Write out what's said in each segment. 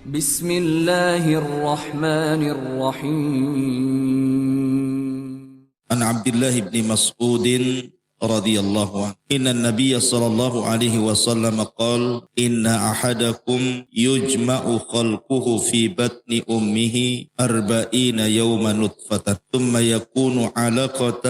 بسم الله الرحمن الرحيم. عن عبد الله بن مسعود رضي الله عنه إن النبي صلى الله عليه وسلم قال إن أحدكم يجمع خلقه في بطن أمه 40 يوما نطفة ثم يكون علقة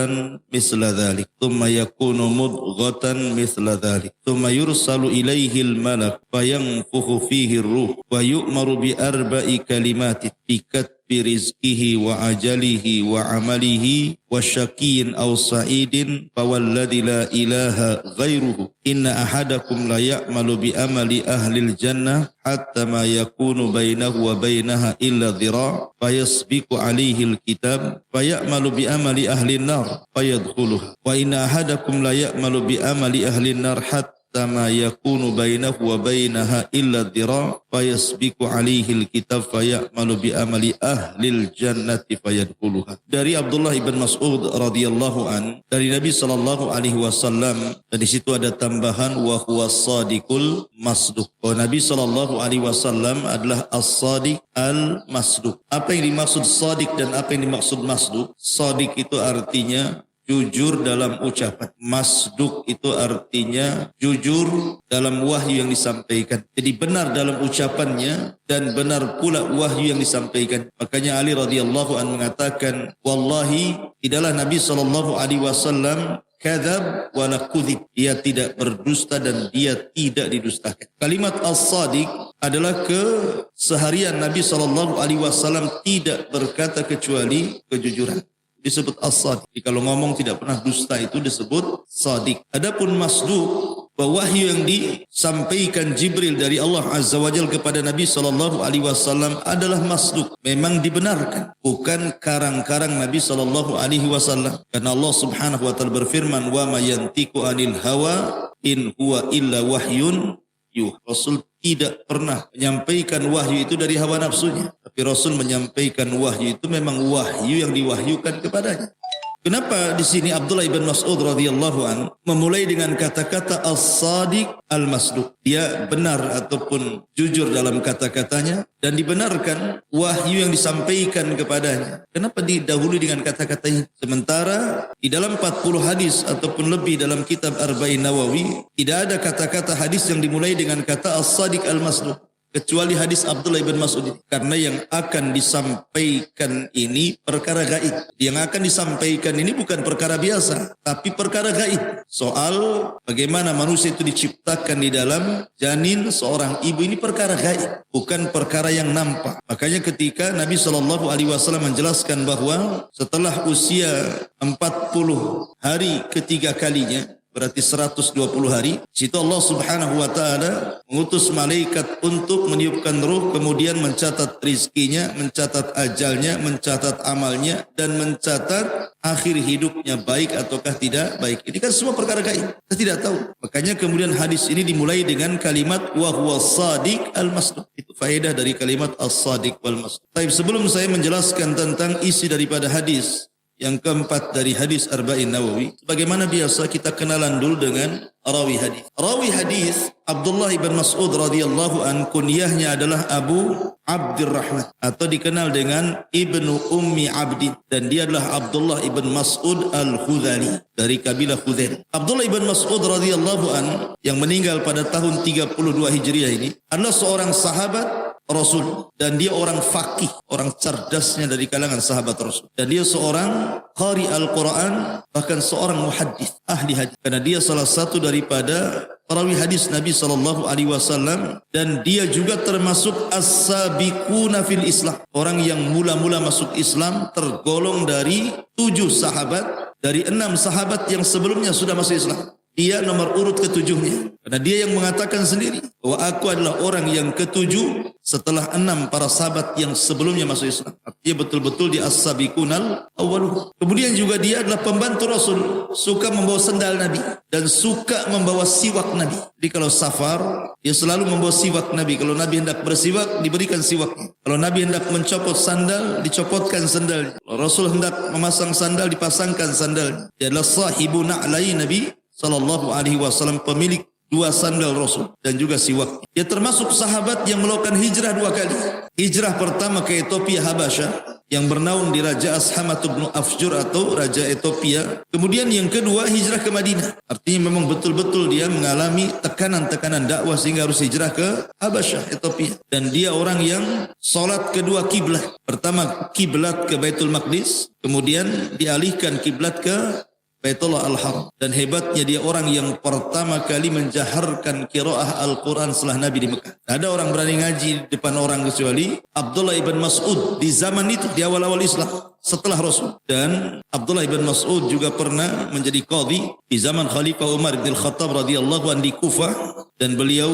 مثل ذلك ثم يكون مضغة مثل ذلك ثم يرسل إليه الملك فينفخ فيه الروح ويؤمر ب4 كلمات بكتب برزقه وأجله وعمله وشقي أو سعيد فوالذي لا إله غيره إن أحدكم لا يعمل بأمل أهل الجنة حتى ما يكون بينه وبينها إلا ذراع فيسبق عليه الكتاب فيعمل بأمل أهل النار فيدخلها وإن أحدكم لا يعمل بأمل أهل النار حتى ما يكون بينه وبينها إلا الذراع فيسبق عليه الكتاب فيعمل بأمل أهل الجنة فيدخلها. Dari Abdullah ibn Mas'ud radhiyallahu an, dari Nabi sallallahu alaihi wasallam, dan di situ ada tambahan wa huwa shadiqul masduq. Nabi sallallahu alaihi wasallam adalah as-sadiq al-masduq. Apa yang dimaksud sadiq dan apa yang dimaksud masduq? Sadiq itu artinya jujur dalam ucapan. Masduq itu artinya jujur dalam wahyu yang disampaikan. Jadi benar dalam ucapannya dan benar pula wahyu yang disampaikan. Makanya Ali radhiyallahu anhu mengatakan, wallahi tidaklah Nabi sallallahu alaihi wasallam kadzab wala kudzib. Dia tidak berdusta dan dia tidak didustakan. Kalimat as-sadiq adalah keseharian Nabi sallallahu alaihi wasallam tidak berkata kecuali kejujuran. Disebut as-sadiq. Jadi kalau ngomong tidak pernah dusta itu disebut sadiq. Adapun masduq, bahwa wahyu yang disampaikan Jibril dari Allah Azza wa Jalla kepada Nabi sallallahu alaihi wasallam adalah masduq, memang dibenarkan, bukan karang-karang Nabi sallallahu alaihi wasallam. Karena Allah Subhanahu wa taala berfirman, "Wa ma yantiqu 'anil hawa in huwa illa wahyun yuha." Rasul tidak pernah menyampaikan wahyu itu dari hawa nafsunya, tapi Rasul menyampaikan wahyu itu memang wahyu yang diwahyukan kepadanya. Kenapa di sini Abdullah ibn Mas'ud radhiyallahu an memulai dengan kata-kata as-sadiq al-masduq? Dia benar ataupun jujur dalam kata-katanya dan dibenarkan wahyu yang disampaikan kepadanya. Kenapa didahului dengan kata-katanya? Sementara di dalam 40 hadis ataupun lebih dalam kitab Arba'in Nawawi tidak ada kata-kata hadis yang dimulai dengan kata as-sadiq al-masduq, kecuali hadis Abdullah ibn Mas'ud. Karena yang akan disampaikan ini perkara gaib. Yang akan disampaikan ini bukan perkara biasa, tapi perkara gaib. Soal bagaimana manusia itu diciptakan di dalam janin seorang ibu, ini perkara gaib, bukan perkara yang nampak. Makanya ketika Nabi SAW menjelaskan bahwa setelah usia 40 hari ketiga kalinya, berarti 120 hari. Situ Allah Subhanahu wa taala mengutus malaikat untuk meniupkan ruh, kemudian mencatat rizkinya, mencatat ajalnya, mencatat amalnya, dan mencatat akhir hidupnya baik ataukah tidak baik. Ini kan semua perkara gaib, kita tidak tahu. Makanya kemudian hadis ini dimulai dengan kalimat wa huwa shadiq al-masduq. Itu faedah dari kalimat as-sadiq wal masduq. Baik, sebelum saya menjelaskan tentang isi daripada hadis yang keempat dari hadis Arba'in Nawawi, sebagaimana biasa kita kenalan dulu dengan rawi hadis. Rawi hadis Abdullah ibn Mas'ud radhiyallahu an, kunyahnya adalah Abu Abdurrahman atau dikenal dengan Ibnu Ummi Abdi, dan dia adalah Abdullah ibn Mas'ud al-Khudhali dari kabilah Khudhail. Abdullah ibn Mas'ud radhiyallahu an yang meninggal pada tahun 32 Hijriah ini adalah seorang sahabat Rasul, dan dia orang faqih, orang cerdasnya dari kalangan sahabat Rasul, dan dia seorang qari Al-Quran, bahkan seorang muhaddis, ahli hadis, karena dia salah satu daripada perawi hadis Nabi sallallahu alaihi wasallam, dan dia juga termasuk as-sabiquna fil Islam, orang yang mula-mula masuk Islam, tergolong dari 7 sahabat dari 6 sahabat yang sebelumnya sudah masuk Islam. Dia nomor urut ke-7-nya. Karena dia yang mengatakan sendiri bahwa aku adalah orang yang ke-7 setelah 6 para sahabat yang sebelumnya masuk Islam. Dia betul-betul di as-sabiqunal awwaluh. Kemudian juga dia adalah pembantu Rasul, suka membawa sendal Nabi dan suka membawa siwak Nabi. Jadi kalau safar, dia selalu membawa siwak Nabi. Kalau Nabi hendak bersiwak, diberikan siwaknya. Kalau Nabi hendak mencopot sandal, dicopotkan sandalnya. Kalau Rasul hendak memasang sandal, dipasangkan sandalnya. Dia adalah sahibu na'lai Nabi sallallahu alaihi wasallam, pemilik dua sandal Rasul dan juga siwak. Dia termasuk sahabat yang melakukan hijrah 2 kali. Hijrah pertama ke Ethiopia Habasyah yang bernaung di Raja Ashamat bin Afjur atau Raja Ethiopia. Kemudian yang kedua hijrah ke Madinah. Artinya memang betul-betul dia mengalami tekanan-tekanan dakwah sehingga harus hijrah ke Habasyah, Ethiopia. Dan dia orang yang solat kedua kiblat. Pertama kiblat ke Baitul Maqdis, kemudian dialihkan kiblat ke Baitullah Al-Haram. Dan hebatnya dia orang yang pertama kali menjaharkan qiraah Al-Quran setelah Nabi di Mekah. Ada orang berani ngaji di depan orang kecuali Abdullah ibn Mas'ud di zaman itu, di awal-awal Islam setelah Rasul. Dan Abdullah ibn Mas'ud juga pernah menjadi qadhi di zaman Khalifah Umar bin Khattab radhiyallahu anhu di Kufah, dan beliau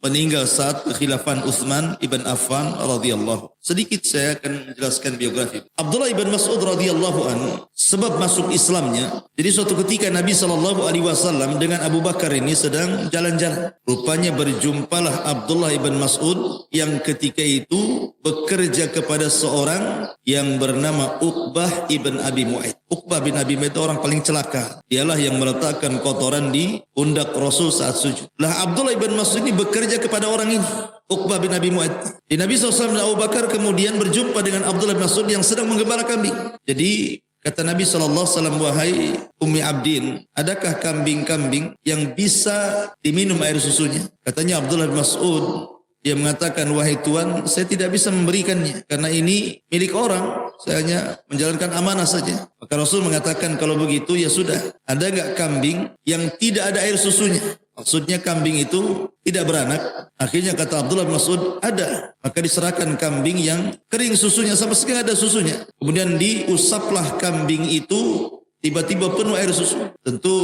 meninggal saat kekhilafan Utsman ibn Affan radhiyallahu. Sedikit saya akan menjelaskan biografi Abdullah ibn Mas'ud radhiyallahu anhu. Sebab masuk Islamnya, jadi suatu ketika Nabi SAW dengan Abu Bakar ini sedang jalan-jalan. Rupanya berjumpalah Abdullah ibn Mas'ud yang ketika itu bekerja kepada seorang yang bernama Uqbah ibn Abi Mu'aid. Uqbah bin Abi Mu'aid orang paling celaka. Dialah yang meletakkan kotoran di pundak Rasul saat sujud. Lah Abdullah ibn Mas'ud ini bekerja kepada orang ini, Uqbah bin Abi Mu'aid. Di Nabi SAW dan Abu Bakar kemudian berjumpa dengan Abdullah bin Mas'ud yang sedang menggembala kambing. Jadi kata Nabi SAW, wahai Ummi Abdin, adakah kambing-kambing yang bisa diminum air susunya? Katanya Abdullah bin Mas'ud, dia mengatakan, wahai Tuan, saya tidak bisa memberikannya karena ini milik orang. Saya hanya menjalankan amanah saja. Maka Rasul mengatakan, kalau begitu ya sudah. Ada enggak kambing yang tidak ada air susunya? Maksudnya kambing itu tidak beranak. Akhirnya kata Abdullah bin Mas'ud, ada. Maka diserahkan kambing yang kering susunya, sama sekali ada susunya. Kemudian diusaplah kambing itu, tiba-tiba penuh air susu. Tentu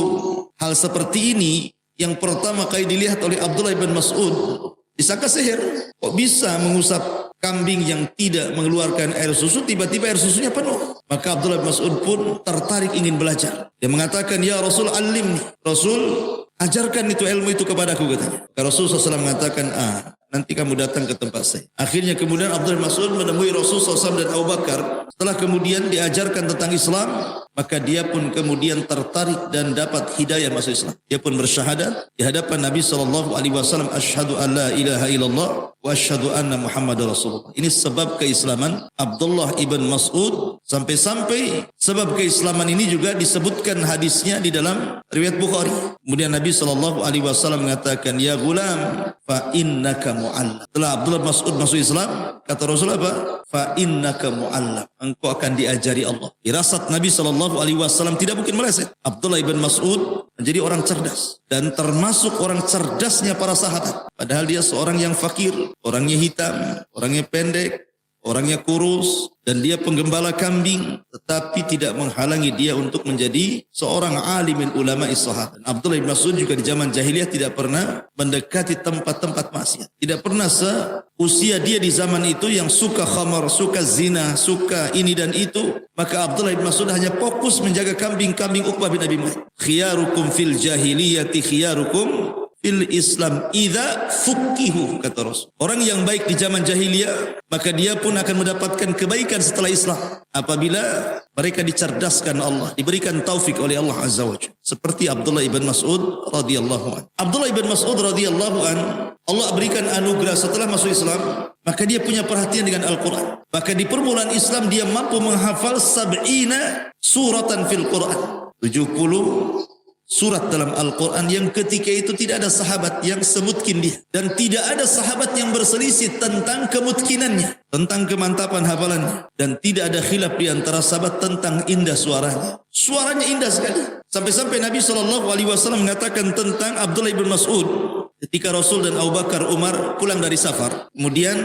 hal seperti ini yang pertama kali dilihat oleh Abdullah bin Mas'ud, disangka sihir. Kok bisa mengusap kambing yang tidak mengeluarkan air susu, tiba-tiba air susunya penuh. Maka Abdullah bin Mas'ud pun tertarik ingin belajar. Dia mengatakan, ya Rasul alimni. Rasul, ajarkan itu ilmu itu kepadaku, katanya. Rasulullah SAW mengatakan, nanti kamu datang ke tempat saya. Akhirnya kemudian Abdullah bin Mas'ud menemui Rasulullah SAW dan Abu Bakar. Setelah kemudian diajarkan tentang Islam, maka dia pun kemudian tertarik dan dapat hidayah masuk Islam. Dia pun bersyahadat di hadapan Nabi SAW, asyhadu an la ilaha illallah wa asyhadu anna Muhammadar Rasulullah. Ini sebab keislaman Abdullah ibn Mas'ud. Sampai-sampai sebab keislaman ini juga disebutkan hadisnya di dalam riwayat Bukhari. Kemudian Nabi SAW mengatakan, ya gulam, fa innaka mu'allam. Setelah Abdullah bin Mas'ud masuk Islam, kata Rasul apa? Fa innaka mu'allam. Engkau akan diajari Allah. Firasat Nabi SAW tidak mungkin meleset. Abdullah ibn Mas'ud menjadi orang cerdas. Dan termasuk orang cerdasnya para sahabat. Padahal dia seorang yang fakir, orangnya hitam, orangnya pendek, orangnya kurus, dan dia penggembala kambing, tetapi tidak menghalangi dia untuk menjadi seorang alimul ulama sahabat. Abdullah bin Mas'ud juga di zaman jahiliyah tidak pernah mendekati tempat-tempat maksiat. Tidak pernah seusia dia di zaman itu yang suka khamar, suka zina, suka ini dan itu. Maka Abdullah bin Mas'ud hanya fokus menjaga kambing-kambing Uqbah bin Abi Mu'aid. Khiyarukum fil jahiliyati khiyarukum fil Islam idza fuqihu, kata Rasul. Orang yang baik di zaman jahiliyah, maka dia pun akan mendapatkan kebaikan setelah Islam apabila mereka dicerdaskan Allah, diberikan taufik oleh Allah Azza wa Jalla. Seperti Abdullah ibn Mas'ud radhiyallahu anhu. Abdullah ibn Mas'ud radhiyallahu anhu, Allah berikan anugerah setelah masuk Islam, maka dia punya perhatian dengan Al-Quran. Maka di permulaan Islam dia mampu menghafal 70 suratan fil Quran. 70 surat dalam Al-Quran yang ketika itu tidak ada sahabat yang semutkin dia. Dan tidak ada sahabat yang berselisih tentang kemutkinannya, tentang kemantapan hafalannya. Dan tidak ada khilaf di antara sahabat tentang indah suaranya. Suaranya indah sekali. Sampai-sampai Nabi SAW mengatakan tentang Abdullah ibn Mas'ud. Ketika Rasul dan Abu Bakar, Umar pulang dari safar, kemudian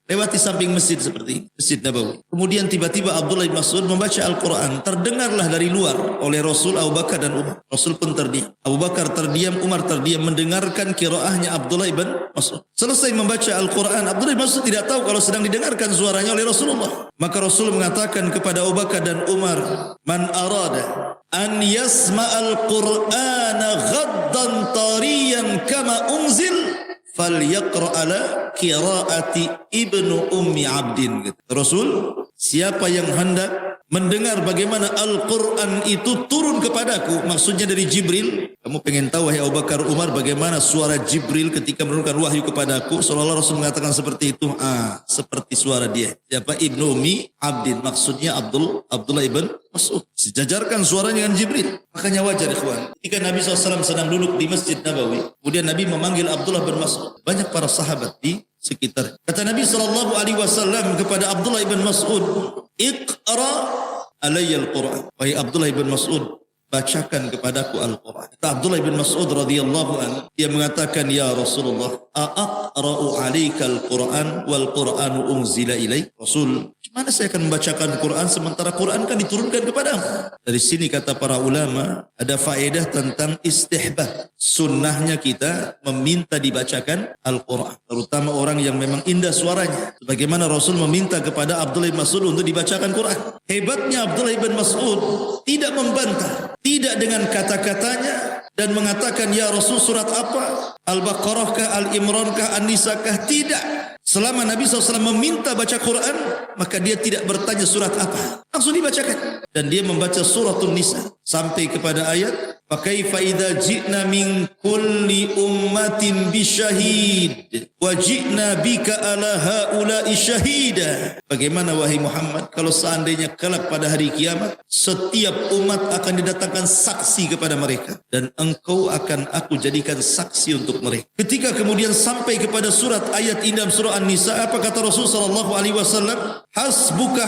lewati samping masjid seperti ini, Masjid Nabawi. Kemudian tiba-tiba Abdullah bin Mas'ud membaca Al-Quran. Terdengarlah dari luar oleh Rasul, Abu Bakar dan Umar. Rasul pun terdiam. Abu Bakar terdiam, Umar terdiam mendengarkan qiraahnya Abdullah bin Mas'ud. Selesai membaca Al-Quran, Abdullah bin Mas'ud tidak tahu kalau sedang didengarkan suaranya oleh Rasulullah. Maka Rasul mengatakan kepada Abu Bakar dan Umar, man arada an yasma'al Qur'ana ghaddan tariyan kama unzil falyaqra ala qiraati ibnu ummi abdin. Rasul, siapa yang hendak mendengar bagaimana Al-Quran itu turun kepadaku, maksudnya dari Jibril. Kamu pengen tahu wahai Abu Bakar Umar bagaimana suara Jibril ketika menurunkan wahyu kepadaku? Seolah-olah Rasul mengatakan seperti itu. Seperti suara dia. Siapa? Ibnu Ummi Abdin, maksudnya Abdullah ibn Mas'ud. Sejajarkan suaranya dengan Jibril. Makanya wajar ikhwan, ketika Nabi SAW sedang duduk di Masjid Nabawi, kemudian Nabi memanggil Abdullah bin Mas'ud. Banyak para sahabat di sekitar. Kata Nabi SAW kepada Abdullah ibn Mas'ud, Iqra alayya al-Quran. Wahai Abdullah ibn Mas'ud, bacakan kepadaku Al-Quran. Kata Abdullah ibn Mas'ud radhiyallahu anhu, dia mengatakan, ya Rasulullah, aqra'u alayka al-Quran wal Quranu unzila ilaik. Rasul, mana saya akan membacakan Quran sementara Quran kan diturunkan kepadamu? Dari sini kata para ulama, ada faedah tentang istihbab. Sunnahnya kita meminta dibacakan Al-Quran. Terutama orang yang memang indah suaranya. Sebagaimana Rasul meminta kepada Abdullah bin Mas'ud untuk dibacakan Quran. Hebatnya Abdullah bin Mas'ud tidak membantah. Tidak dengan kata-katanya dan mengatakan, ya Rasul surat apa? Al-Baqarah kah, Al-Imran kah, An-Nisa kah? Tidak. Selama Nabi SAW meminta baca Quran, maka dia tidak bertanya surat apa. Langsung dibacakan. Dan dia membaca suratun Nisa. Sampai kepada ayat, فَكَيْفَ إِذَا جِئْنَا مِنْ كُلِّ أُمَّةٍ بِشَهِيدٍ وَجِئْنَا بِكَ عَلَى هَؤُلَاءِ شَهِيدًا. Bagaimana wahai Muhammad kalau seandainya kelak pada hari kiamat setiap umat akan didatangkan saksi kepada mereka dan engkau akan aku jadikan saksi untuk mereka. Ketika kemudian sampai kepada surat ayat indah surah An-Nisa, apa kata Rasul sallallahu alaihi wasallam? Hasbuka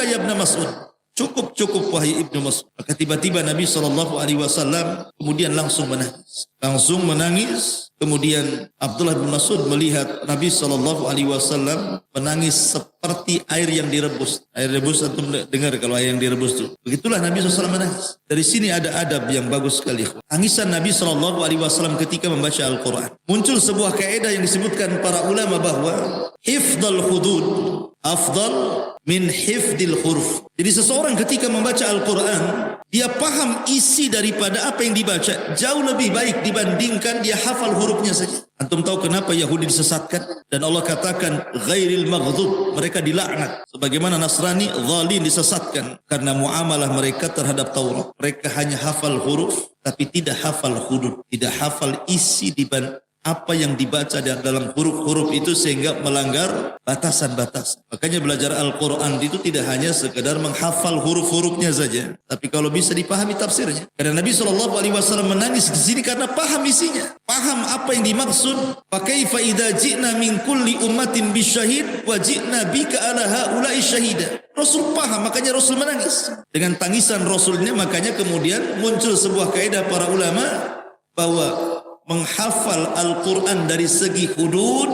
ya Ibnu Mas'ud. Cukup wahai Ibnu Mas'ud. Maka tiba-tiba Nabi SAW kemudian langsung menangis. Kemudian Abdullah bin Mas'ud melihat Nabi SAW menangis seperti air yang direbus. Air rebus, antum dengar kalau air yang direbus itu. Begitulah Nabi SAW menangis. Dari sini ada adab yang bagus sekali. Tangisan Nabi SAW ketika membaca Al-Quran. Muncul sebuah kaidah yang disebutkan para ulama bahwa hifdzul hudud afdal min hifdil huruf. Jadi seseorang ketika membaca Al-Quran, dia paham isi daripada apa yang dibaca jauh lebih baik dibandingkan dia hafal hurufnya saja. Antum tahu kenapa Yahudi disesatkan? Dan Allah katakan ghairil maghdub, mereka dilaknat. Sebagaimana Nasrani zalim disesatkan karena muamalah mereka terhadap Taurat. Mereka hanya hafal huruf tapi tidak hafal hudud, tidak hafal isi dibanding apa yang dibaca dalam huruf-huruf itu sehingga melanggar batasan-batasan. Makanya belajar Al-Quran itu tidak hanya sekedar menghafal huruf-hurufnya saja, tapi kalau bisa dipahami tafsirnya. Karena Nabi SAW menangis di sini karena paham isinya, paham apa yang dimaksud. Fakaifa idza ji'na min kulli ummatin bisyahid wa ji'na bika ala haula'i syahida. Rasul paham, makanya Rasul menangis. Dengan tangisan Rasulnya, makanya kemudian muncul sebuah kaidah para ulama bahwa menghafal Al-Quran dari segi hudud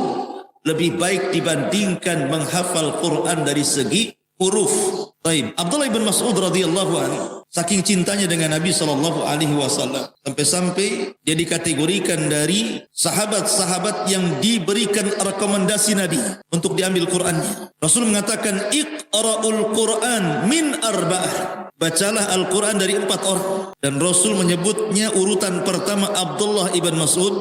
lebih baik dibandingkan menghafal Quran dari segi huruf. Baik, Abdullah bin Mas'ud radhiyallahu anhu saking cintanya dengan Nabi sallallahu alaihi wasallam sampai-sampai dia dikategorikan dari sahabat-sahabat yang diberikan rekomendasi Nabi untuk diambil Qurannya. Rasul mengatakan iqra'ul Quran min arba'ah. Bacalah Al-Quran dari 4 orang. Dan Rasul menyebutnya urutan pertama Abdullah ibn Mas'ud,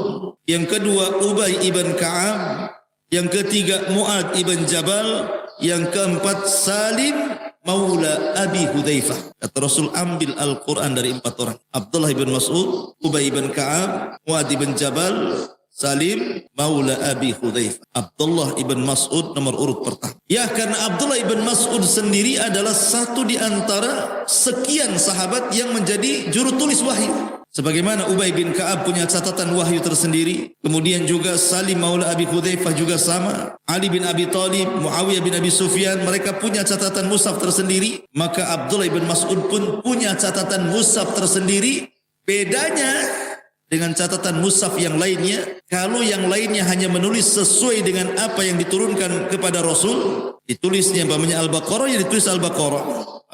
yang kedua Ubay ibn Ka'ab, yang ketiga Mu'ad ibn Jabal, yang keempat Salim maula Abi Hudzaifah. Kata Rasul, ambil Al-Quran dari 4 orang. Abdullah ibn Mas'ud, Ubay ibn Ka'ab, Mu'ad ibn Jabal, Salim maula Abi Hudzaifah. Abdullah ibn Mas'ud nomor urut pertama. Ya, karena Abdullah ibn Mas'ud sendiri adalah satu di antara sekian sahabat yang menjadi juru tulis wahyu. Sebagaimana Ubay bin Ka'ab punya catatan wahyu tersendiri, kemudian juga Salim maula Abi Hudzaifah juga sama, Ali bin Abi Thalib, Muawiyah bin Abi Sufyan, mereka punya catatan mushaf tersendiri, maka Abdullah ibn Mas'ud pun punya catatan mushaf tersendiri. Bedanya dengan catatan mushaf yang lainnya, kalau yang lainnya hanya menulis sesuai dengan apa yang diturunkan kepada Rasul, ditulisnya umpamanya Al-Baqarah ya ditulis Al-Baqarah,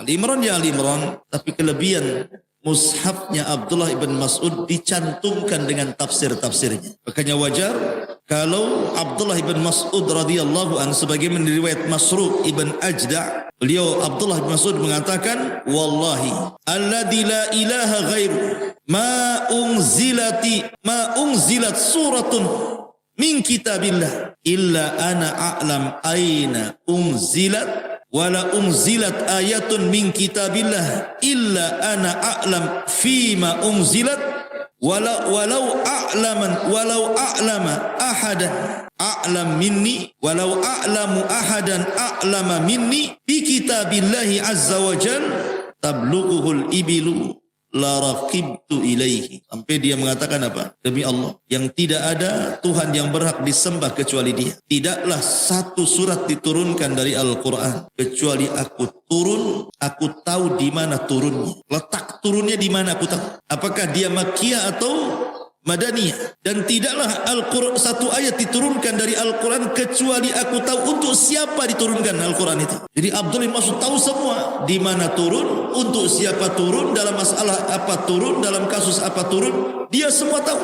Al-Imran ya Al-Imran, tapi kelebihan mushafnya Abdullah ibn Mas'ud dicantumkan dengan tafsir-tafsirnya. Makanya wajar kalau Abdullah ibn Mas'ud radhiyallahu anhu sebagaimana riwayat Masruq ibn Ajda', beliau Abdullah ibn Mas'ud mengatakan, wallahi alladzi la ilaha ghairu ma unzilat suratun min kitabillah illa ana a'lam aina unzilat wala unzilat ayatun min kitabillah illa ana a'lam fima unzilat walau a'lama ahadan a'lam minni walau a'lamu ahadan a'lama minni bi kitabillahi azza wa jal tablughuhul ibilu la raqibtu ilaihi. Sampai dia mengatakan apa? Demi Allah, yang tidak ada Tuhan yang berhak disembah kecuali Dia. Tidaklah satu surat diturunkan dari Al-Quran kecuali aku tahu di mana turunnya. Letak turunnya di mana aku tahu. Apakah dia Makkiyah atau Madaniyah. Dan tidaklah Al-Quran satu ayat diturunkan dari Al-Quran kecuali aku tahu untuk siapa diturunkan Al-Quran itu. Jadi Abdullah bin Mas'ud tahu semua di mana turun, untuk siapa turun, dalam masalah apa turun, dalam kasus apa turun, dia semua tahu.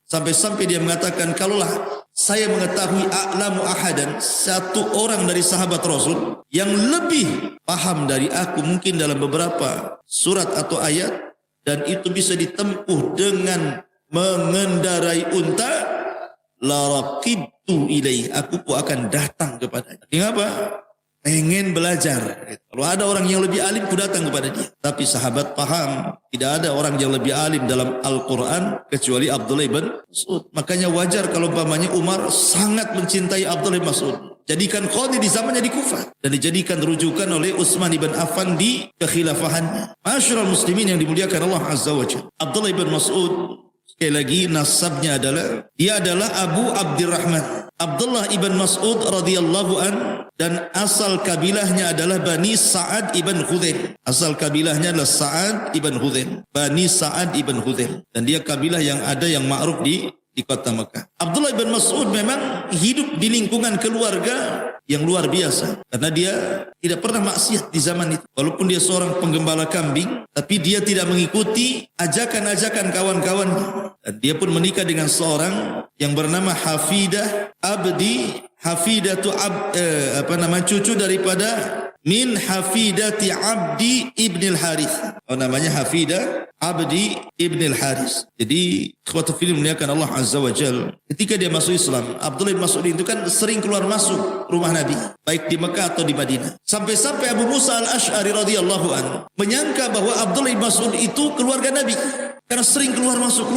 Sampai-sampai dia mengatakan, kalaulah saya mengetahui a'lamu ahadan, satu orang dari sahabat Rasul yang lebih paham dari aku mungkin dalam beberapa surat atau ayat, dan itu bisa ditempuh dengan mengendarai unta, la raqibtu ilaih, aku pun akan datang kepadanya. Kenapa? Pengen belajar. Kalau ada orang yang lebih alim, aku datang kepada dia. Tapi sahabat paham, tidak ada orang yang lebih alim dalam Al-Quran kecuali Abdullah bin Mas'ud. Makanya wajar kalau umpamanya Umar sangat mencintai Abdullah bin Mas'ud, jadikan qadhi di zamannya di Kufah, dan dijadikan rujukan oleh Utsman ibn Affan di kekhilafahannya. Masyarul muslimin yang dimuliakan Allah Azza wa Jalla, Abdullah bin Mas'ud sekali lagi nasabnya adalah, dia adalah Abu Abdurrahman Abdullah ibn Mas'ud radhiyallahu an, dan asal kabilahnya adalah Bani Sa'ad ibn Khuzaim. Asal kabilahnya adalah Sa'ad ibn Khuzaim, Bani Sa'ad ibn Khuzaim, dan dia kabilah yang ada yang ma'ruf di kota Mekah. Abdullah ibn Mas'ud memang hidup di lingkungan keluarga yang luar biasa, karena dia tidak pernah maksiat di zaman itu. Walaupun dia seorang penggembala kambing, tapi dia tidak mengikuti ajakan-ajakan kawan-kawannya. Dan dia pun menikah dengan seorang yang bernama Hafidah cucu daripada min Hafidati Abdi ibn al-Harith. Namanya Hafidah Abdi ibn al-Harith. Jadi ikhwatu fillah muliakan Allah Azza wa Jalla, ketika dia masuk Islam, Abdullah bin Mas'ud itu kan sering keluar masuk rumah Nabi, baik di Mekah atau di Madinah. Sampai-sampai Abu Musa al-Ash'ari radhiyallahu anhu menyangka bahwa Abdullah bin Mas'ud itu keluarga Nabi, karena sering keluar masuk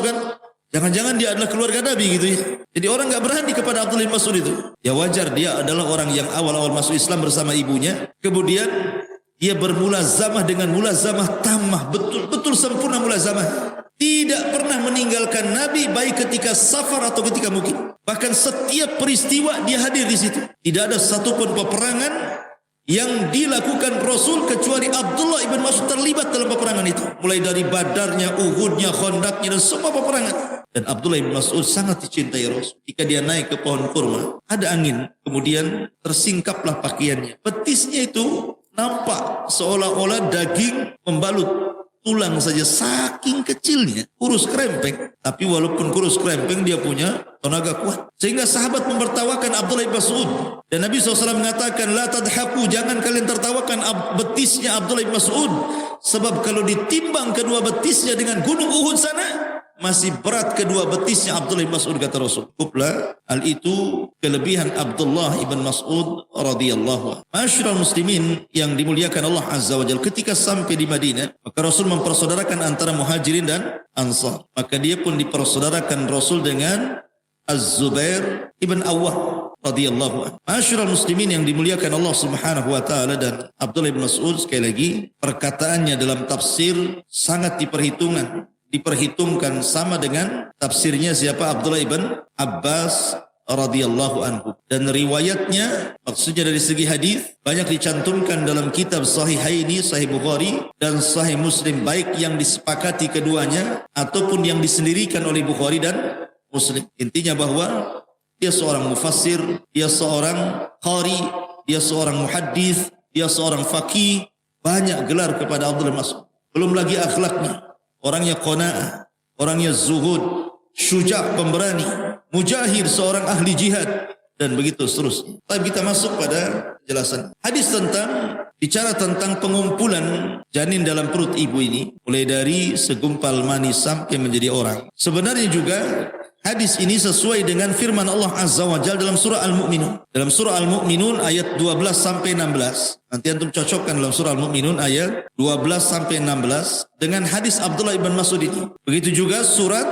kan. Jangan-jangan dia adalah keluarga Nabi gitu ya. Jadi orang enggak berani kepada Abdullah bin Mas'ud itu. Ya wajar, dia adalah orang yang awal-awal masuk Islam bersama ibunya. Kemudian dia bermulazamah dengan mulazamah tamah, betul-betul sempurna mulazamah. Tidak pernah meninggalkan Nabi baik ketika safar atau ketika mukim. Bahkan setiap peristiwa dia hadir di situ. Tidak ada satupun peperangan yang dilakukan Rasul kecuali Abdullah ibn Mas'ud terlibat dalam peperangan itu. Mulai dari Badarnya, Uhudnya, Khandaqnya, dan semua peperangan. Dan Abdullah ibn Mas'ud sangat dicintai Rasul. Jika dia naik ke pohon kurma, ada angin, kemudian tersingkaplah pakaiannya. Betisnya itu nampak seolah-olah daging membalut tulang saja, saking kecilnya, kurus krempeng. Tapi walaupun kurus krempeng, dia punya tenaga kuat. Sehingga sahabat mempertawakan Abdullah bin Mas'ud. Dan Nabi SAW mengatakan, la tadhaku, jangan kalian tertawakan betisnya Abdullah bin Mas'ud. Sebab kalau ditimbang kedua betisnya dengan gunung Uhud sana, masih berat kedua betisnya Abdullah bin Mas'ud, kata Rasul. Cukuplah hal itu kelebihan Abdullah ibn Mas'ud radhiyallahu anhu. Masyarul muslimin yang dimuliakan Allah Azza wa Jalla, ketika sampai di Madinah, maka Rasul mempersaudarakan antara Muhajirin dan Ansar. Maka dia pun dipersaudarakan Rasul dengan Az-Zubair ibn Awwam radhiyallahu anhu. Masyarul muslimin yang dimuliakan Allah Subhanahu wa taala, dan Abdullah bin Mas'ud sekali lagi perkataannya dalam tafsir sangat diperhitungkan sama dengan tafsirnya siapa? Abdullah ibn Abbas radhiyallahu anhu. Dan riwayatnya, maksudnya dari segi hadis, banyak dicantumkan dalam kitab Sahihaini, Sahih Bukhari dan Sahih Muslim, baik yang disepakati keduanya ataupun yang disendirikan oleh Bukhari dan Muslim. Intinya bahwa dia seorang mufassir, dia seorang qari, dia seorang muhaddis, dia seorang faqih. Banyak gelar kepada Abdullah bin Mas'ud. Belum lagi akhlaknya. Orangnya qanaah, orangnya zuhud, syuja' pemberani, mujahid, seorang ahli jihad, dan begitu seterusnya. Tapi kita masuk pada penjelasan. Hadis bicara tentang pengumpulan janin dalam perut ibu ini, mulai dari segumpal mani sampai menjadi orang. Sebenarnya juga hadis ini sesuai dengan firman Allah Azza wa Jalla dalam surah Al-Mu'minun. Dalam surah Al-Mu'minun ayat 12 sampai 16. Nanti antum cocokkan dalam surah Al-Mu'minun ayat 12 sampai 16 dengan hadis Abdullah ibn Mas'ud ini. Begitu juga surat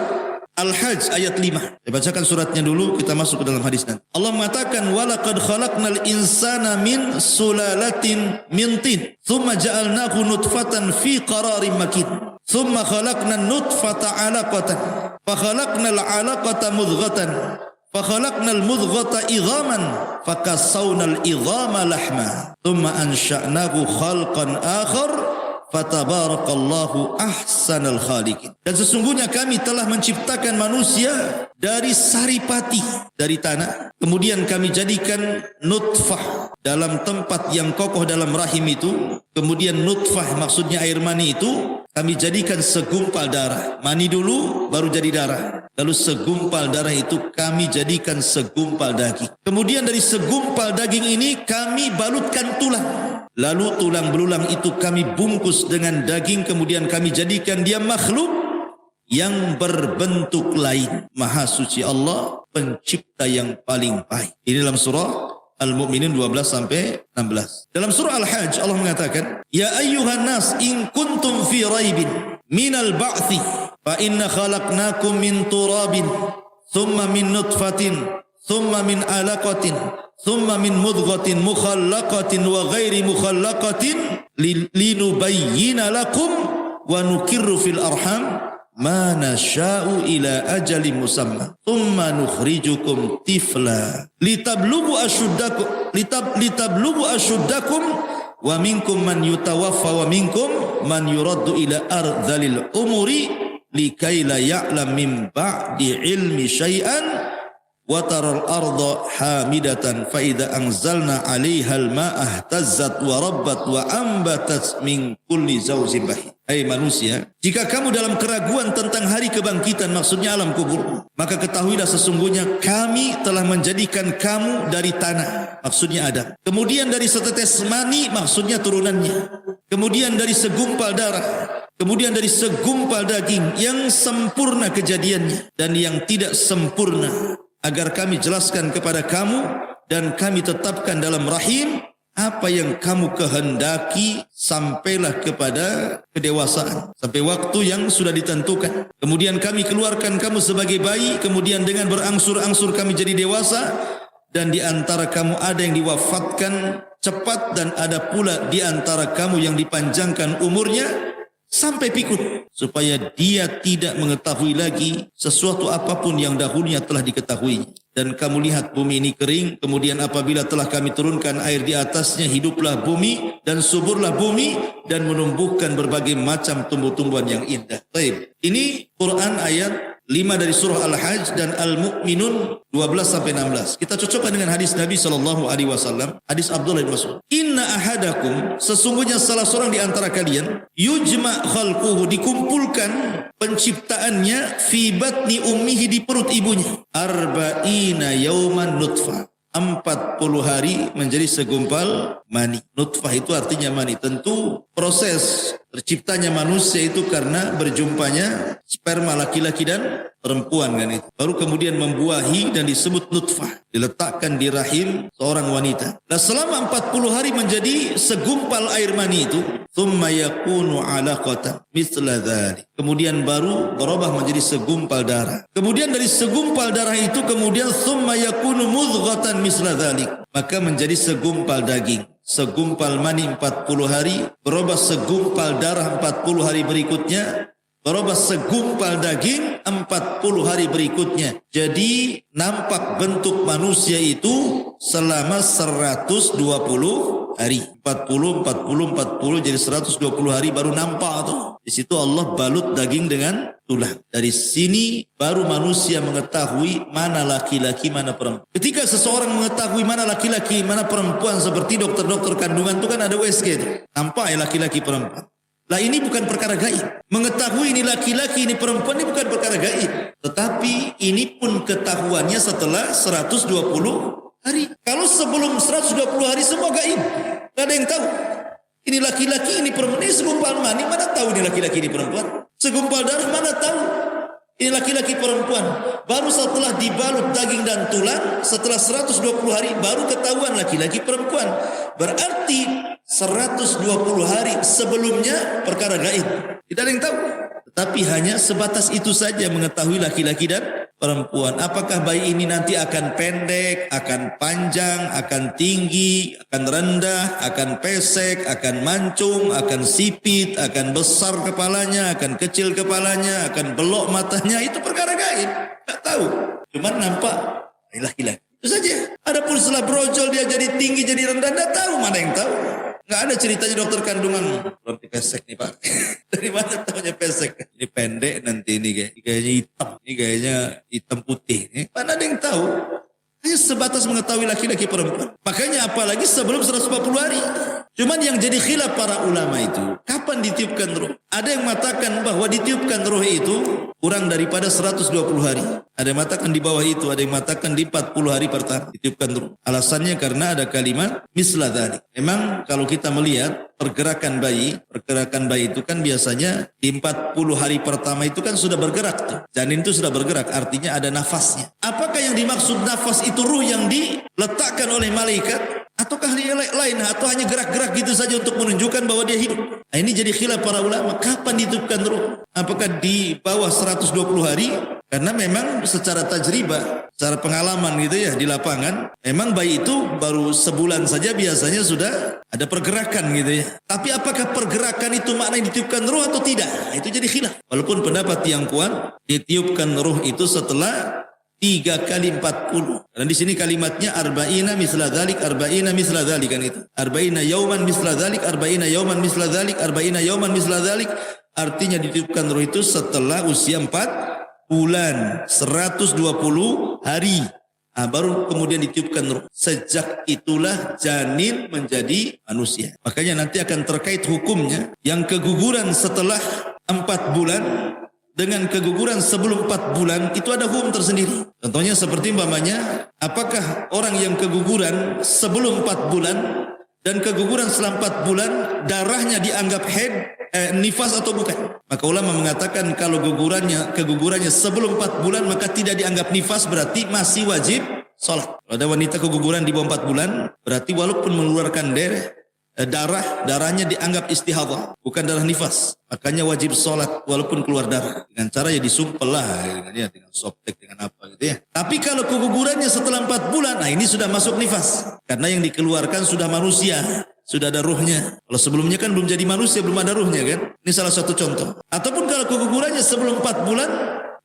Al-Hajj ayat 5. Saya bacakan suratnya dulu, kita masuk ke dalam hadis nanti. Allah mengatakan walaqad khalaqnal insana min sulalatin min tin, thumma ja'alnahu nutfatan fi qararin makin. Thumma khalaqnan nutfata 'alaqatan, fa khalaqnal 'alaqata mudghatan, fa khalaqnal mudghata idhaman, fa kassawnal idhama lahma, thumma ansha'nahu khalqan akhar. Fatabarakallahu ahsanal khaliqin. Dan sesungguhnya kami telah menciptakan manusia dari saripati, dari tanah. Kemudian kami jadikan nutfah dalam tempat yang kokoh dalam rahim itu. Kemudian nutfah maksudnya air mani itu kami jadikan segumpal darah. Mani dulu baru jadi darah. Lalu segumpal darah itu kami jadikan segumpal daging. Kemudian dari segumpal daging ini kami balutkan tulang. Lalu tulang belulang itu kami bungkus dengan daging. Kemudian kami jadikan dia makhluk yang berbentuk lain. Maha suci Allah, pencipta yang paling baik. Ini dalam surah Al-Mu'minun 12 sampai 16. Dalam surah Al-Hajj Allah mengatakan, ya ayyuhan nas in kuntum fi raibin minal ba'thi fa inna khalaqnakum min turabin thumma min nutfatin thumma min alaqatin thumma min mudghatin mukhallaqatin wa ghairi mukhallaqatin linubayyina lakum wa nukirru fil arham ma nasha'u ila ajalin musamma thumma nukhrijukum tifla litablughu ashuddakum wa minkum man yutawaffa wa minkum man yuraddu ila ardhilil umuri likai la ya'lam min ba'di ilmi syai'an wa taral arda hamidatan fa idza anzalna 'alaihal ma'a ihtazzat wa rabbat wa ambatat min kulli zawjin bahij. Hai manusia, jika kamu dalam keraguan tentang hari kebangkitan, maksudnya alam kubur, maka ketahuilah sesungguhnya kami telah menjadikan kamu dari tanah, maksudnya Adam. Kemudian dari setetes mani, maksudnya turunannya. Kemudian dari segumpal darah. Kemudian dari segumpal daging yang sempurna kejadiannya dan yang tidak sempurna, agar kami jelaskan kepada kamu dan kami tetapkan dalam rahim apa yang kamu kehendaki sampailah kepada kedewasaan, sampai waktu yang sudah ditentukan. Kemudian kami keluarkan kamu sebagai bayi, kemudian dengan berangsur-angsur kami jadi dewasa, dan di antara kamu ada yang diwafatkan cepat dan ada pula di antara kamu yang dipanjangkan umurnya sampai pikun, supaya dia tidak mengetahui lagi sesuatu apapun yang dahulunya telah diketahui. Dan kamu lihat bumi ini kering, kemudian apabila telah kami turunkan air di atasnya, hiduplah bumi dan suburlah bumi dan menumbuhkan berbagai macam tumbuh-tumbuhan yang indah. Baik, ini Quran ayat 5 dari surah Al-Hajj dan Al-Mu'minun 12 sampai 16. Kita cocokkan dengan hadis Nabi SAW, hadis Abdullah bin Mas'ud. Inna ahadakum, sesungguhnya salah seorang di antara kalian, yujma' khalquhu, dikumpulkan penciptaannya, fi batni ummihi, di perut ibunya, arba'ina yauman nutfah, 40 hari menjadi segumpal mani. Nutfah itu artinya mani. Tentu proses terciptanya manusia itu karena berjumpanya sperma laki-laki dan perempuan kan itu. Baru kemudian membuahi dan disebut nutfah, diletakkan di rahim seorang wanita. Dan selama 40 hari menjadi segumpal air mani itu, thumma yakunu 'alaqatan mithla dzalik. Kemudian baru berubah menjadi segumpal darah. Kemudian dari segumpal darah itu kemudian thumma yakunu mudghatan mithla dzalik, maka menjadi segumpal daging. Segumpal mani 40 hari, berubah segumpal darah 40 hari berikutnya, berubah segumpal daging 40 hari berikutnya. Jadi nampak bentuk manusia itu selama 120 hari. 40 jadi 120 hari baru nampak tuh. Di situ Allah balut daging dengan tulang. Dari sini baru manusia mengetahui mana laki-laki, mana perempuan. Ketika seseorang mengetahui mana laki-laki, mana perempuan, seperti dokter-dokter kandungan itu kan ada USG itu. Nampak ya laki-laki perempuan. Lah ini bukan perkara gaib. Mengetahui ini laki-laki, ini perempuan, ini bukan perkara gaib. Tetapi ini pun ketahuannya setelah 120 hari. Kalau sebelum 120 hari semua gaib. Tidak ada yang tahu. Ini laki-laki, ini perempuan. Ini segumpal mani, mana tahu ini laki-laki, ini perempuan. Segumpal darah, mana tahu. Ini laki-laki perempuan. Baru setelah dibalut daging dan tulang, setelah 120 hari baru ketahuan laki-laki perempuan. Berarti 120 hari sebelumnya perkara gaib. Tidak ada yang tahu. Tetapi hanya sebatas itu saja mengetahui laki-laki dan perempuan. Apakah bayi ini nanti akan pendek, akan panjang, akan tinggi, akan rendah, akan pesek, akan mancung, akan sipit, akan besar kepalanya, akan kecil kepalanya, akan belok matanya, itu perkara gaib. Tak tahu. Cuman nampak laki-laki. Itu saja. Adapun setelah brojol dia jadi tinggi, jadi rendah, tak tahu, mana yang tahu. Nggak ada ceritanya dokter kandungan. Belum pesek nih Pak. Dari mana tahunya pesek? Ini pendek nanti ini kayaknya hitam. Ini kayaknya hitam putih. Mana ada yang tahu? Hanya sebatas mengetahui laki-laki perempuan. Makanya apalagi sebelum 140 hari. Cuman yang jadi khilaf para ulama itu, kapan ditiupkan ruh? Ada yang mengatakan bahwa ditiupkan ruh itu kurang daripada 120 hari. Ada yang mengatakan di bawah itu, ada yang mengatakan di 40 hari pertama ditiupkan ruh. Alasannya karena ada kalimat misla dzalik. Memang kalau kita melihat pergerakan bayi itu kan biasanya di 40 hari pertama itu kan sudah bergerak tuh. Janin itu sudah bergerak, artinya ada nafasnya. Apakah yang dimaksud nafas itu ruh yang diletakkan oleh malaikat? Ataukah lain atau hanya gerak-gerak gitu saja untuk menunjukkan bahwa dia hidup? Nah, ini jadi khilaf para ulama. Kapan ditiupkan ruh? Apakah di bawah 120 hari? Karena memang secara tajribah, secara pengalaman gitu ya di lapangan, memang bayi itu baru sebulan saja biasanya sudah ada pergerakan gitu ya. Tapi apakah pergerakan itu maknanya ditiupkan ruh atau tidak? Nah, itu jadi khilaf. Walaupun pendapat yang kuat, ditiupkan ruh itu setelah 3 kali 40. Dan di sini kalimatnya arba'ina misla dzalik, arba'ina misla dzalik kan itu. Arba'ina yauman misla dzalik, arba'ina yauman misla dzalik, arba'ina yauman misla dzalik. Artinya ditiupkan ruh itu setelah usia 4 bulan, 120 hari. Nah, baru kemudian ditiupkan ruh. Sejak itulah janin menjadi manusia. Makanya nanti akan terkait hukumnya. Yang keguguran setelah 4 bulan dengan keguguran sebelum 4 bulan itu ada hukum tersendiri. Contohnya seperti umpamanya, apakah orang yang keguguran sebelum 4 bulan dan keguguran setelah 4 bulan darahnya dianggap nifas atau bukan? Maka ulama mengatakan kalau kegugurannya sebelum 4 bulan maka tidak dianggap nifas, berarti masih wajib sholat. Kalau ada wanita keguguran di bawah 4 bulan berarti walaupun mengeluarkan darahnya dianggap istihadah, bukan darah nifas. Makanya wajib sholat walaupun keluar darah. Dengan cara ya disumpel lah, dengan softtek, dengan apa gitu ya. Tapi kalau kegugurannya setelah 4 bulan, nah ini sudah masuk nifas. Karena yang dikeluarkan sudah manusia, sudah ada ruhnya. Kalau sebelumnya kan belum jadi manusia, belum ada ruhnya kan. Ini salah satu contoh. Ataupun kalau kegugurannya sebelum 4 bulan,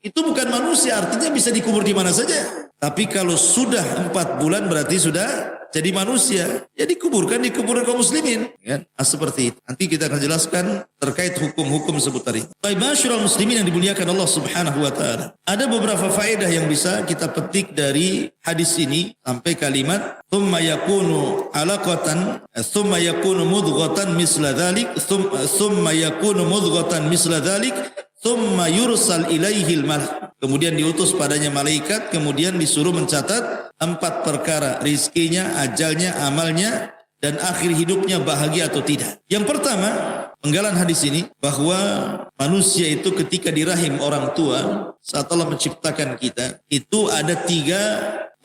itu bukan manusia, artinya bisa dikubur di mana saja. Tapi kalau sudah 4 bulan berarti sudah jadi manusia, ya dikuburkan di kuburan kaum muslimin, kan? Nah, seperti itu. Nanti kita akan jelaskan terkait hukum-hukum seputar itu. Baik, masyaallah muslimin yang dimuliakan Allah Subhanahu wa taala. Ada beberapa faedah yang bisa kita petik dari hadis ini sampai kalimat tsumma yakunu alaqatan, tsumma yakunu mudghatan misla dzalik, tsumma yakunu mudghatan misla dzalik, tsumma yursal ilaihil malak. Kemudian diutus padanya malaikat, kemudian disuruh mencatat 4 perkara, rizkinya, ajalnya, amalnya, dan akhir hidupnya bahagia atau tidak. Yang pertama, penggalan hadis ini bahwa manusia itu ketika di rahim orang tua, saat Allah menciptakan kita, itu ada 3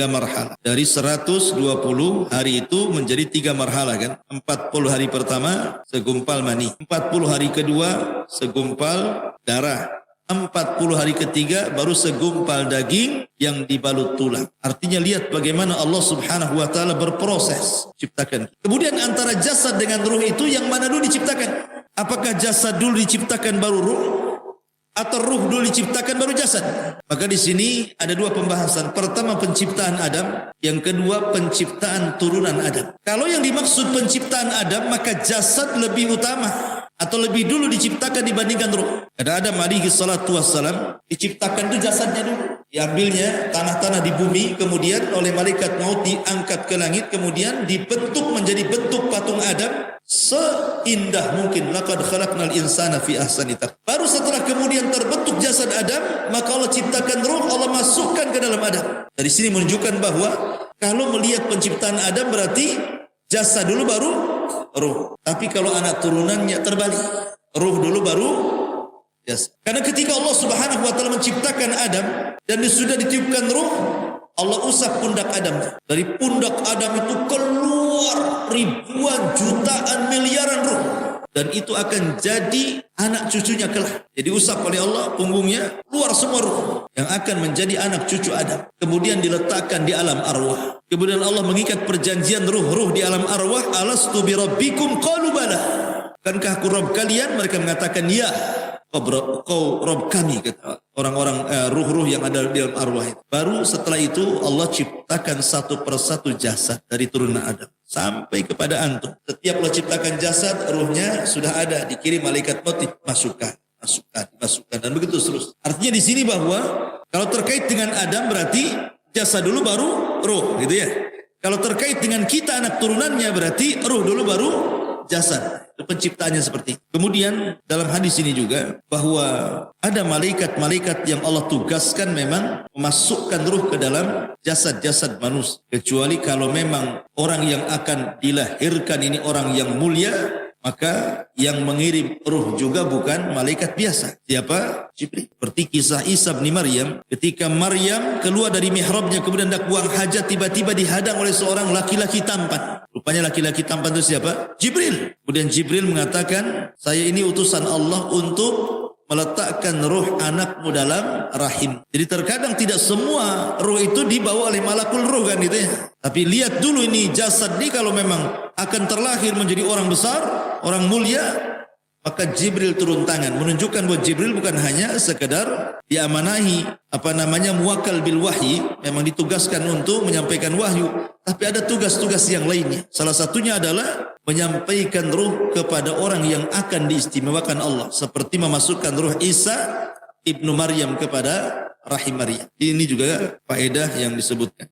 marhala. Dari 120 hari itu menjadi 3 marhala kan. 40 hari pertama segumpal mani, 40 hari kedua segumpal darah, 40 hari ketiga baru segumpal daging yang dibalut tulang. Artinya lihat bagaimana Allah Subhanahu wa taala berproses ciptakan. Kemudian antara jasad dengan ruh itu yang mana dulu diciptakan? Apakah jasad dulu diciptakan baru ruh? Atau ruh dulu diciptakan baru jasad? Maka di sini ada 2 pembahasan. Pertama penciptaan Adam, yang kedua penciptaan turunan Adam. Kalau yang dimaksud penciptaan Adam maka jasad lebih utama atau lebih dulu diciptakan dibandingkan ruh. Ada Adam alaihi salatu wassalam diciptakan itu jasadnya dulu. Diambilnya tanah-tanah di bumi, kemudian oleh malaikat maut diangkat ke langit, kemudian dibentuk menjadi bentuk patung Adam seindah mungkin. Laqad khalaqnal insana fi ahsani taqwim. Baru setelah kemudian terbentuk jasad Adam, maka Allah ciptakan ruh, Allah masukkan ke dalam Adam. Dari sini menunjukkan bahwa kalau melihat penciptaan Adam berarti jasad dulu baru ruh. Tapi kalau anak turunannya terbalik, ruh dulu baru jasad. Karena ketika Allah Subhanahu wa taala menciptakan Adam dan sudah ditiupkan ruh, Allah usap pundak Adam. Dari pundak Adam itu keluar ribuan, jutaan, miliaran ruh. Dan itu akan jadi anak cucunya kelak. Jadi usap oleh Allah punggungnya, keluar semua ruh yang akan menjadi anak cucu Adam. Kemudian diletakkan di alam arwah. Kemudian Allah mengikat perjanjian ruh-ruh di alam arwah. Alastu bi rabbikum qalu bala. Bukankah aku Rabb kalian? Mereka mengatakan ya. Kau Rabb kami, kata orang-orang ruh-ruh yang ada di dalam arwah itu. Baru setelah itu Allah ciptakan satu persatu jasad dari turunan Adam sampai kepada antum. Setiap Allah ciptakan jasad, ruhnya sudah ada, dikirim malaikat maut, masukkan dan begitu terus. Artinya di sini bahwa kalau terkait dengan Adam berarti jasad dulu baru ruh, gitu ya. Kalau terkait dengan kita anak turunannya berarti ruh dulu baru jasad. Penciptaannya seperti itu. Kemudian dalam hadis ini juga bahwa ada malaikat-malaikat yang Allah tugaskan memang memasukkan ruh ke dalam jasad-jasad manusia. Kecuali kalau memang orang yang akan dilahirkan ini orang yang mulia, maka yang mengirim ruh juga bukan malaikat biasa. Siapa? Jibril. Seperti kisah Isa bin Maryam. Ketika Maryam keluar dari mihrabnya kemudian hendak buang hajat, tiba-tiba dihadang oleh seorang laki-laki tampan. Rupanya laki-laki tampan itu siapa? Jibril. Kemudian Jibril mengatakan, saya ini utusan Allah untuk meletakkan ruh anakmu dalam rahim. Jadi terkadang tidak semua ruh itu dibawa oleh malakul ruh kan gitu ya. Tapi lihat dulu ini jasad ini kalau memang akan terlahir menjadi orang besar, orang mulia, maka Jibril turun tangan menunjukkan bahwa Jibril bukan hanya sekedar diamanahi muwakkal bil wahyi, memang ditugaskan untuk menyampaikan wahyu, tapi ada tugas-tugas yang lainnya. Salah satunya adalah menyampaikan ruh kepada orang yang akan diistimewakan Allah, seperti memasukkan ruh Isa ibnu Maryam kepada rahim Maryam. Ini juga faedah yang disebutkan.